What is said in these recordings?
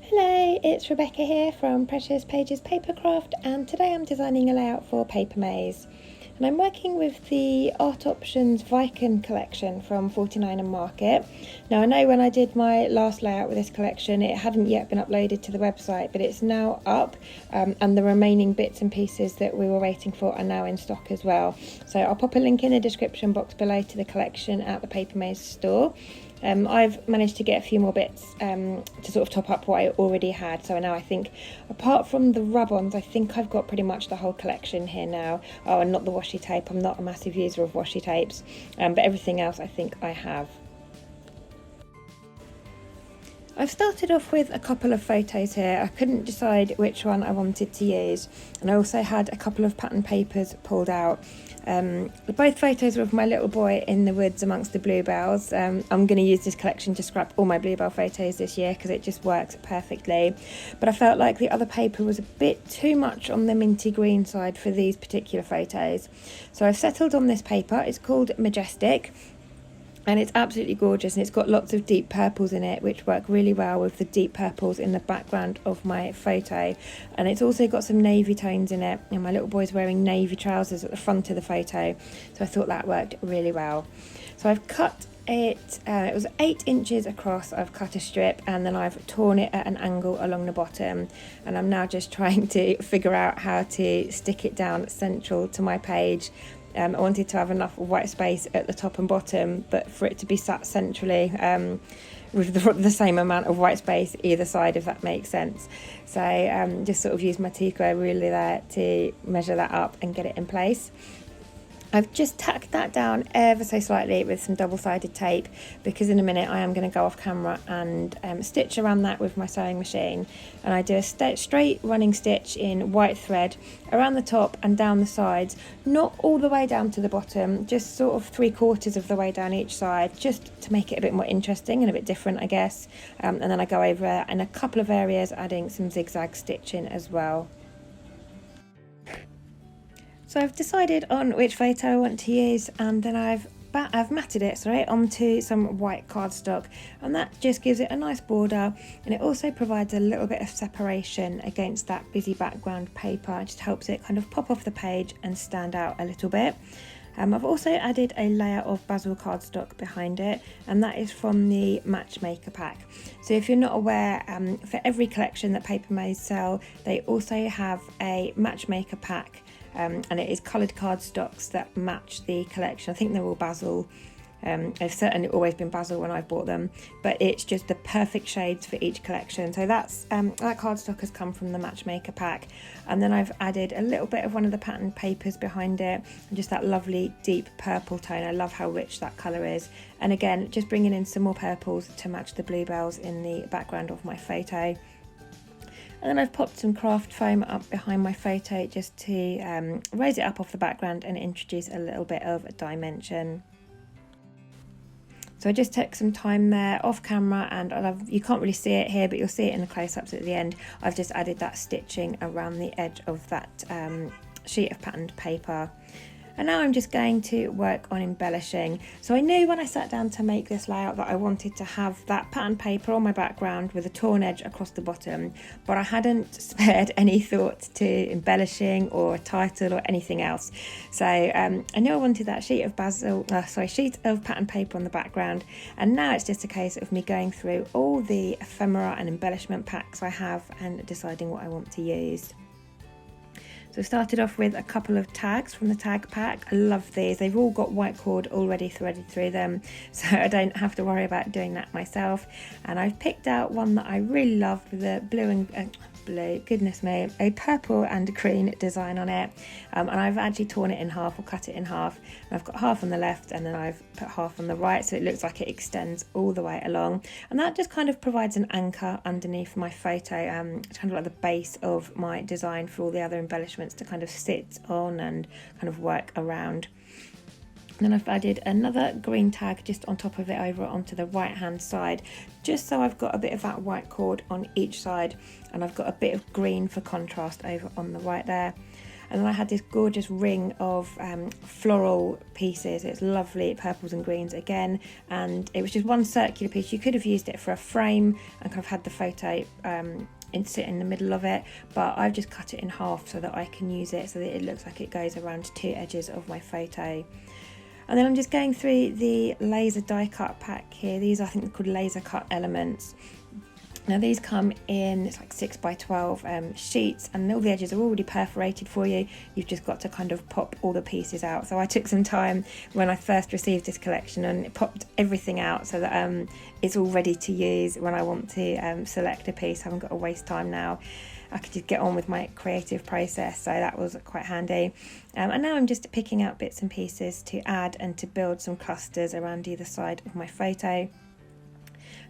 Hello, it's Rebecca here from Precious Pages Papercraft, and today I'm designing a layout for Papermaze. And I'm working with the ARToptions Viken collection from 49 and Market. Now I know when I did my last layout with this collection it hadn't yet been uploaded to the website, but it's now up, and the remaining bits and pieces that we were waiting for are now in stock as well. So I'll pop a link in the description box below to the collection at the Papermaze store. I've managed to get a few more bits to sort of top up what I already had, so now I think, apart from the rub-ons, I think I've got pretty much the whole collection here now. Oh, and not the washi tape, I'm not a massive user of washi tapes, but everything else I think I have. I've started off with a couple of photos here. I couldn't decide which one I wanted to use, and I also had a couple of pattern papers pulled out. Both photos are of my little boy in the woods amongst the bluebells. I'm going to use this collection to scrap all my bluebell photos this year because it just works perfectly. But I felt like the other paper was a bit too much on the minty green side for these particular photos. So I've settled on this paper. It's called Majestic. And it's absolutely gorgeous, and it's got lots of deep purples in it, which work really well with the deep purples in the background of my photo. And it's also got some navy tones in it, and my little boy's wearing navy trousers at the front of the photo, so I thought that worked really well. So I've cut it, it was 8 inches across. I've cut a strip and then I've torn it at an angle along the bottom, and I'm now just trying to figure out how to stick it down central to my page. I wanted to have enough white space at the top and bottom, but for it to be sat centrally with the same amount of white space either side, if that makes sense. So just sort of used my Tico ruler there to measure that up and get it in place. I've just tacked that down ever so slightly with some double-sided tape, because in a minute I am going to go off camera and stitch around that with my sewing machine. And I do a straight running stitch in white thread around the top and down the sides, not all the way down to the bottom, just sort of 3/4 of the way down each side, just to make it a bit more interesting and a bit different, I guess. And then I go over in a couple of areas adding some zigzag stitching as well. So I've decided on which photo I want to use, and then I've matted it onto some white cardstock, and that just gives it a nice border, and it also provides a little bit of separation against that busy background paper. It just helps it kind of pop off the page and stand out a little bit. I've also added a layer of basil cardstock behind it, and that is from the Matchmaker pack. So if you're not aware, for every collection that Papermaze sell, they also have a Matchmaker pack. And it is coloured cardstocks that match the collection. I think they're all basil. They've certainly always been basil when I've bought them, but it's just the perfect shades for each collection. So that's that cardstock has come from the Matchmaker pack, and then I've added a little bit of one of the pattern papers behind it, and just that lovely deep purple tone. I love how rich that colour is, and again just bringing in some more purples to match the bluebells in the background of my photo. And then I've popped some craft foam up behind my photo just to raise it up off the background and introduce a little bit of dimension. So I just took some time there off camera, and you can't really see it here, but you'll see it in the close-ups at the end. I've just added that stitching around the edge of that sheet of patterned paper. And now I'm just going to work on embellishing. So I knew when I sat down to make this layout that I wanted to have that pattern paper on my background with a torn edge across the bottom, but I hadn't spared any thought to embellishing or a title or anything else. So I knew I wanted that sheet of pattern paper on the background, and now it's just a case of me going through all the ephemera and embellishment packs I have and deciding what I want to use. So I started off with a couple of tags from the tag pack. I love these. They've all got white cord already threaded through them, so I don't have to worry about doing that myself. And I've picked out one that I really love with a a purple and green design on it. And I've actually torn it in half, or cut it in half. And I've got half on the left and then I've put half on the right, so it looks like it extends all the way along. And that just kind of provides an anchor underneath my photo. It's kind of like the base of my design for all the other embellishments to kind of sit on and kind of work around. And then I've added another green tag just on top of it over onto the right hand side, just so I've got a bit of that white cord on each side, and I've got a bit of green for contrast over on the right there. And then I had this gorgeous ring of floral pieces. It's lovely purples and greens again, and it was just one circular piece. You could have used it for a frame and kind of had the photo sit in the middle of it, but I've just cut it in half so that I can use it so that it looks like it goes around two edges of my photo. And then I'm just going through the laser die cut pack here. These I think are called laser cut elements. Now these come in, it's like 6x12 sheets, and all the edges are already perforated for you. You've just got to kind of pop all the pieces out. So I took some time when I first received this collection and popped everything out so that it's all ready to use when I want to select a piece. I haven't got to waste time now. I could just get on with my creative process, so that was quite handy. And now I'm just picking out bits and pieces to add and to build some clusters around either side of my photo.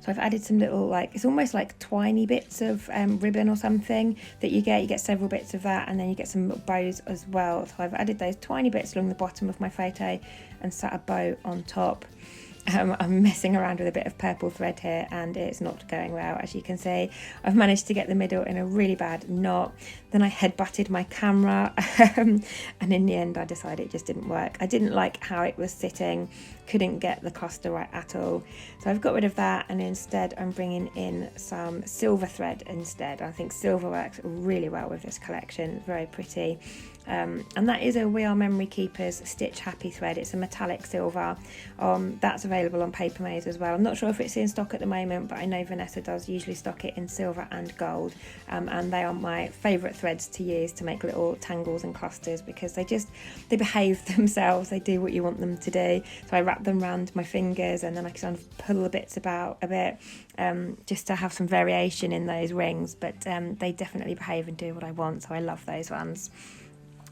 So I've added some little, like, it's almost like twiny bits of ribbon or something that you get several bits of that, and then you get some little bows as well. So I've added those tiny bits along the bottom of my photo and set a bow on top. I'm messing around with a bit of purple thread here and it's not going well, as you can see. I've managed to get the middle in a really bad knot. Then I head-butted my camera and in the end I decided it just didn't work. I didn't like how it was sitting, couldn't get the cluster right at all. So I've got rid of that, and instead I'm bringing in some silver thread instead. I think silver works really well with this collection, it's very pretty. And that is a We Are Memory Keepers Stitch Happy thread. It's a metallic silver. That's available on Papermaze as well. I'm not sure if it's in stock at the moment, but I know Vanessa does usually stock it in silver and gold, and they are my favourite threads to use to make little tangles and clusters, because they behave themselves. They do what you want them to do. So I wrap them around my fingers and then I kind of pull the bits about a bit, just to have some variation in those rings, but they definitely behave and do what I want, so I love those ones.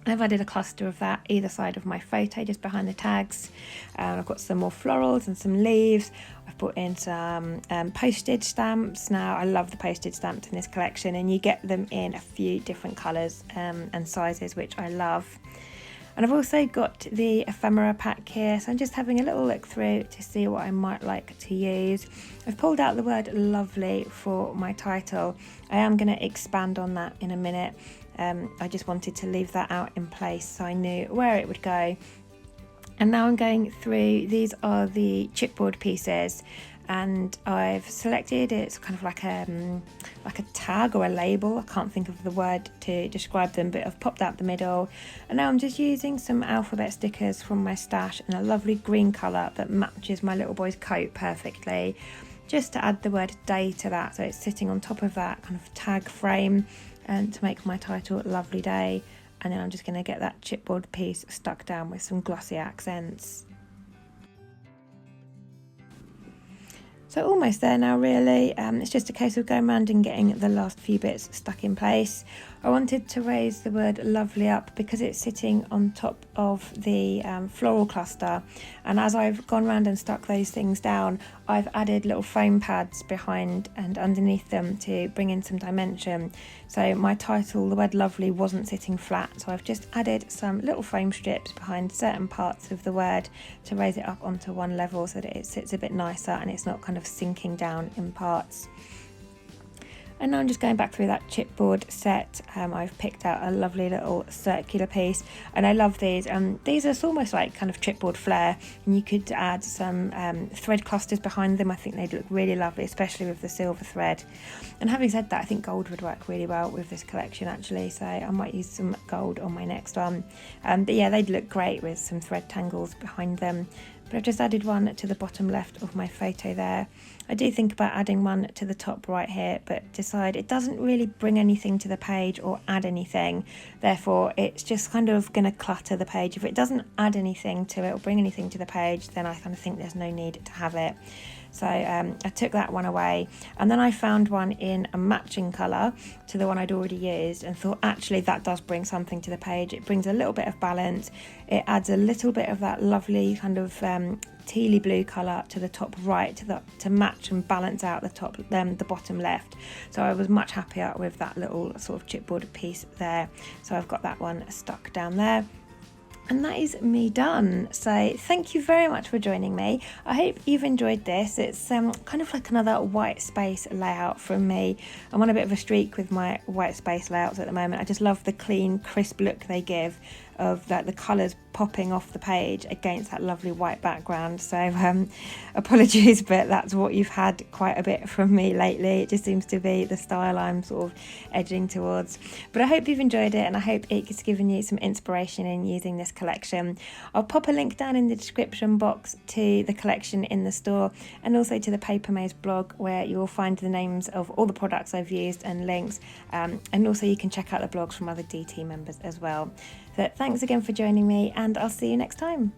I've added a cluster of that either side of my photo, just behind the tags. I've got some more florals and some leaves. I've put in some postage stamps. Now I love the postage stamps in this collection, and you get them in a few different colours and sizes, which I love. And I've also got the ephemera pack here, so I'm just having a little look through to see what I might like to use. I've pulled out the word lovely for my title. I am going to expand on that in a minute. I just wanted to leave that out in place so I knew where it would go. And now I'm going through, these are the chipboard pieces, and I've selected, it's kind of like a tag or a label, I can't think of the word to describe them, but I've popped out the middle. And now I'm just using some alphabet stickers from my stash in a lovely green colour that matches my little boy's coat perfectly, just to add the word day to that, so it's sitting on top of that kind of tag frame, and to make my title Lovely Day. And then I'm just going to get that chipboard piece stuck down with some glossy accents. So almost there now really. It's just a case of going around and getting the last few bits stuck in place. I wanted to raise the word lovely up because it's sitting on top of the floral cluster, and as I've gone around and stuck those things down, I've added little foam pads behind and underneath them to bring in some dimension. So my title, the word lovely, wasn't sitting flat, so I've just added some little foam strips behind certain parts of the word to raise it up onto one level so that it sits a bit nicer and it's not kind of sinking down in parts. And now I'm just going back through that chipboard set. I've picked out a lovely little circular piece, and I love these. These are almost like kind of chipboard flair, and you could add some thread clusters behind them. I think they'd look really lovely, especially with the silver thread. And having said that, I think gold would work really well with this collection actually, so I might use some gold on my next one. But yeah, they'd look great with some thread tangles behind them. But I've just added one to the bottom left of my photo there. I do think about adding one to the top right here, but decide it doesn't really bring anything to the page or add anything. Therefore, it's just kind of going to clutter the page. If it doesn't add anything to it or bring anything to the page, then I kind of think there's no need to have it. So I took that one away, and then I found one in a matching colour to the one I'd already used and thought actually that does bring something to the page. It brings a little bit of balance, it adds a little bit of that lovely kind of tealy blue colour to the top right to match and balance out the bottom left. So I was much happier with that little sort of chipboard piece there. So I've got that one stuck down there. And that is me done. So thank you very much for joining me. I hope you've enjoyed this. It's kind of like another white space layout from me. I'm on a bit of a streak with my white space layouts at the moment. I just love the clean, crisp look they give of the colours popping off the page against that lovely white background. So apologies, but that's what you've had quite a bit from me lately. It just seems to be the style I'm sort of edging towards. But I hope you've enjoyed it, and I hope it's given you some inspiration in using this collection. I'll pop a link down in the description box to the collection in the store, and also to the Papermaze blog, where you will find the names of all the products I've used and links, and also you can check out the blogs from other DT members as well. So thanks again for joining me, and I'll see you next time.